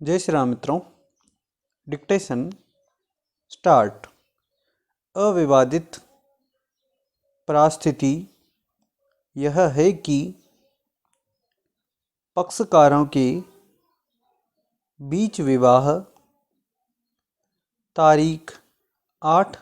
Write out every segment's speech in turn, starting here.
जय श्री राम मित्रों। Dictation start. अविवादित परिस्थिति यह है कि पक्षकारों के बीच विवाह तारीख 8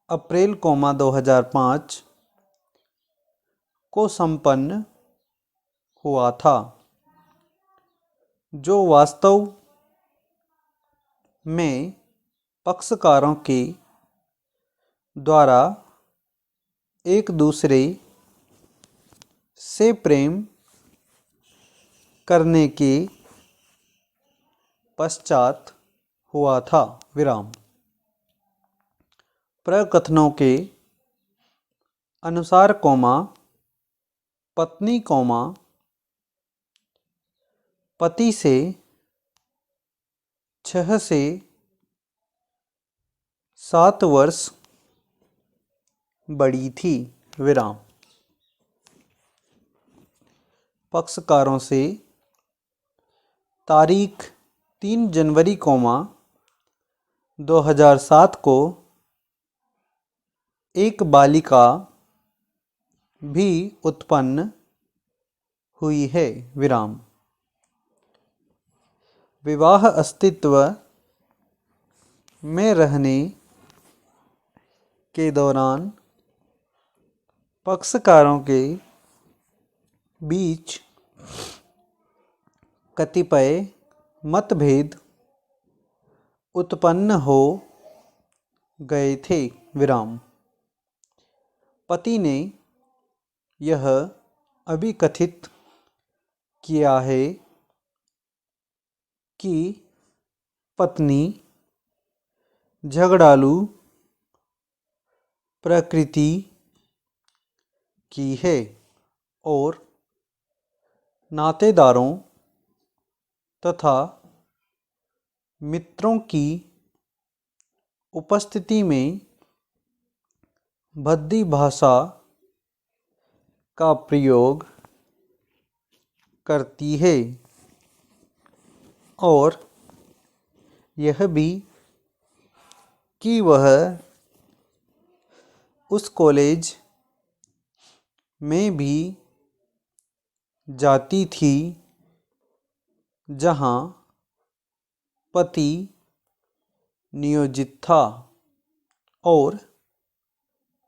अप्रैल 2005 को संपन्न हुआ था, जो वास्तव में पक्षकारों के द्वारा एक दूसरे से प्रेम करने के पश्चात हुआ था। प्रकथनों के अनुसार पत्नी पति से 6 से 7 वर्ष बड़ी थी। पक्षकारों से तारीख 3 जनवरी 2007 को एक बालिका भी उत्पन्न हुई है। विवाह अस्तित्व में रहने के दौरान पक्षकारों के बीच कतिपय मतभेद उत्पन्न हो गए थे। पति ने यह अभिकथित किया है कि पत्नी झगड़ालू प्रकृति की है और नातेदारों तथा मित्रों की उपस्थिति में भद्दी भाषा का प्रयोग करती है और यह भी कि वह उस कॉलेज में भी जाती थी जहां पति नियोजित था और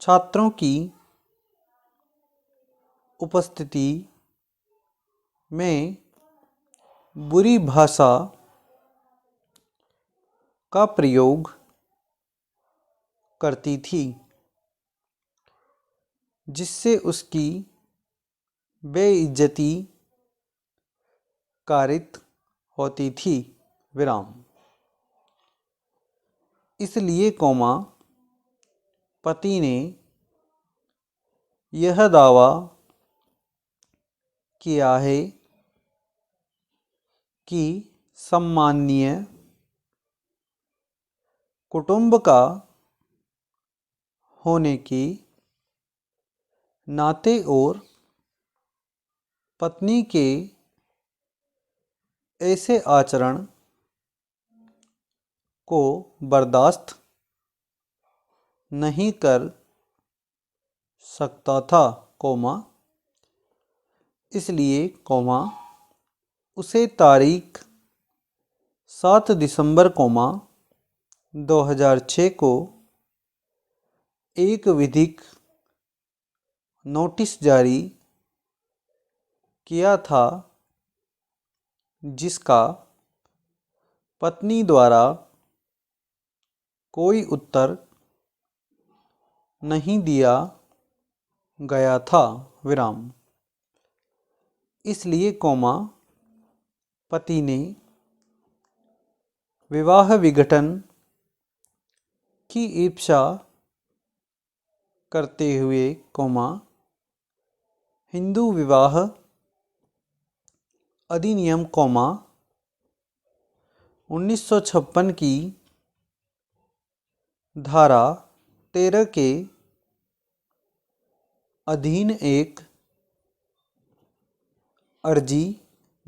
छात्रों की उपस्थिति में बुरी भाषा का प्रयोग करती थी, जिससे उसकी बेइज्जती कारित होती थी। इसलिए पति ने यह दावा किया है कि सम्मानीय कुटुंब का होने के नाते और पत्नी के ऐसे आचरण को बर्दाश्त नहीं कर सकता था, इसलिए उसे तारीख 7 दिसंबर 2006 को एक विधिक नोटिस जारी किया था, जिसका पत्नी द्वारा कोई उत्तर नहीं दिया गया था। इसलिए पति ने विवाह विघटन की इच्छा करते हुए हिंदू विवाह अधिनियम 1956 की धारा 13 के अधीन एक अर्जी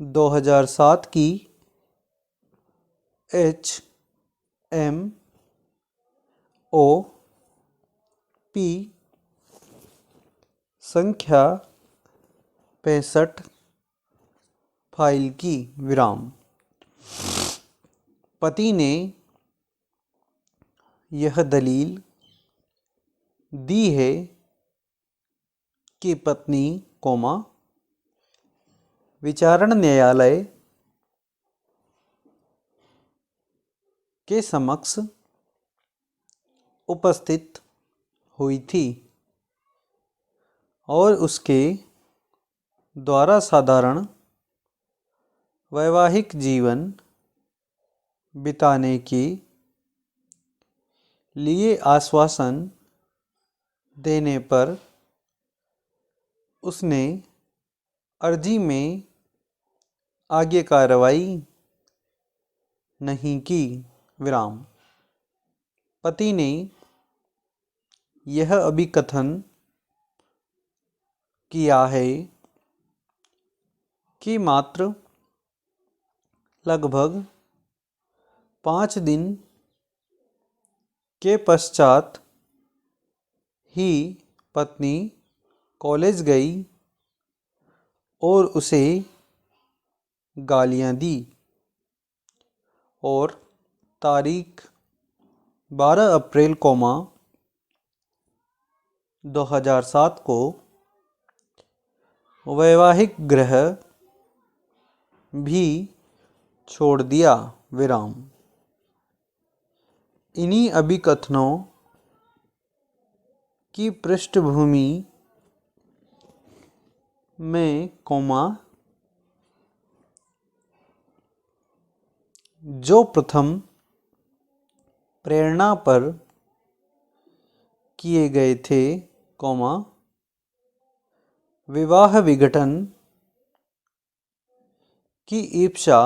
2007 की HMOP संख्या 65 फाइल की विराम। पति ने यह दलील दी है कि पत्नी विचारण न्यायालय के समक्ष उपस्थित हुई थी और उसके द्वारा साधारण वैवाहिक जीवन बिताने के लिए आश्वासन देने पर उसने अर्जी में आगे कार्रवाई नहीं की विराम। पति ने यह अभिकथन किया है कि मात्र लगभग 5 दिन के पश्चात ही पत्नी कॉलेज गई और उसे गालियां दी और तारीख 12 अप्रैल 2007 को वैवाहिक गृह भी छोड़ दिया विराम। इन्हीं अभिकथनों की पृष्ठभूमि में जो प्रथम प्रेरणा पर किए गए थे विवाह विघटन की इच्छा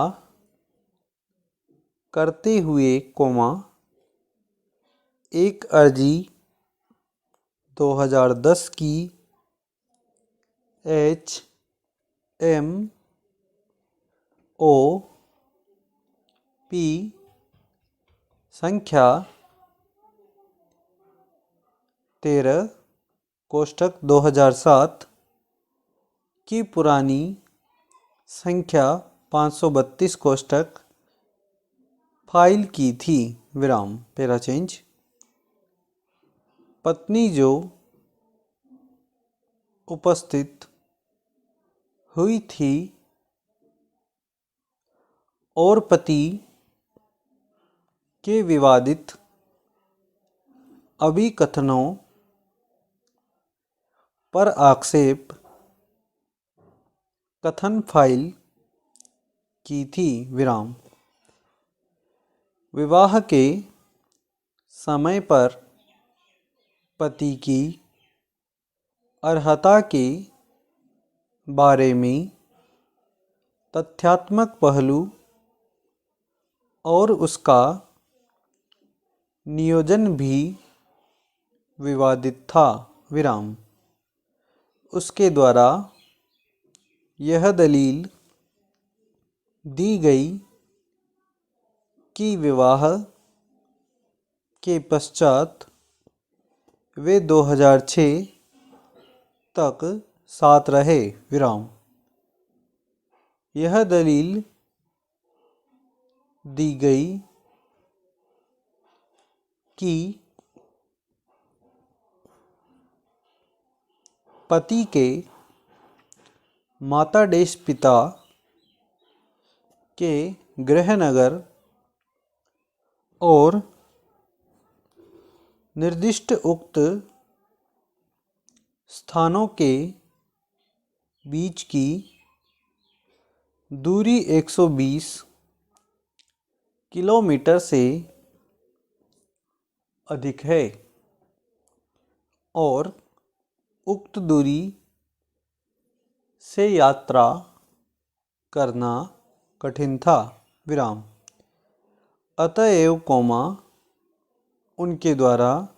करते हुए एक अर्जी 2010 की HMOP संख्या 13/2007 की पुरानी संख्या 532 फाइल की थी विराम। Para change. पत्नी जो उपस्थित हुई थी और पति के विवादित अभिकथनों पर आक्षेप कथन फाइल की थी विराम। विवाह के समय पर पति की अर्हता के बारे में तथ्यात्मक पहलू और उसका नियोजन भी विवादित था विराम। उसके द्वारा यह दलील दी गई कि विवाह के पश्चात वे 2006 तक साथ रहे विराम। यह दलील दी गई कि पति के माता देश पिता के गृहनगर और निर्दिष्ट उक्त स्थानों के बीच की दूरी 120 किलोमीटर से अधिक है और उक्त दूरी से यात्रा करना कठिन था विराम। अतएव उनके द्वारा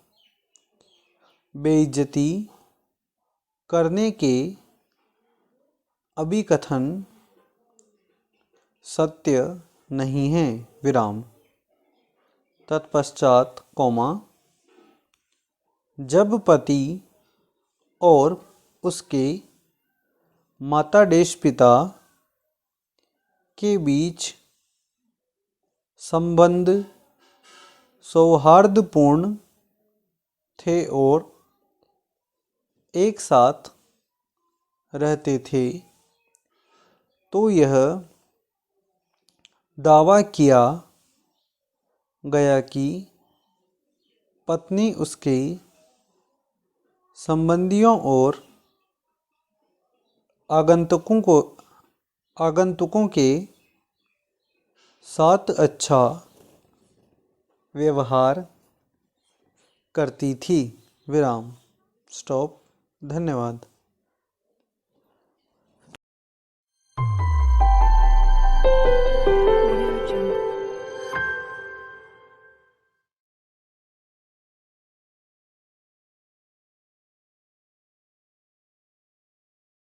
बेइज्जती करने के अभिकथन सत्य नहीं हैं विराम। तत्पश्चात कौमा, जब पति और उसके मातादेश पिता के बीच संबंध सौहार्दपूर्ण थे और एक साथ रहते थे, तो यह दावा किया गया कि पत्नी उसके संबंधियों और आगंतुकों के साथ अच्छा व्यवहार करती थी विराम। स्टॉप। धन्यवाद।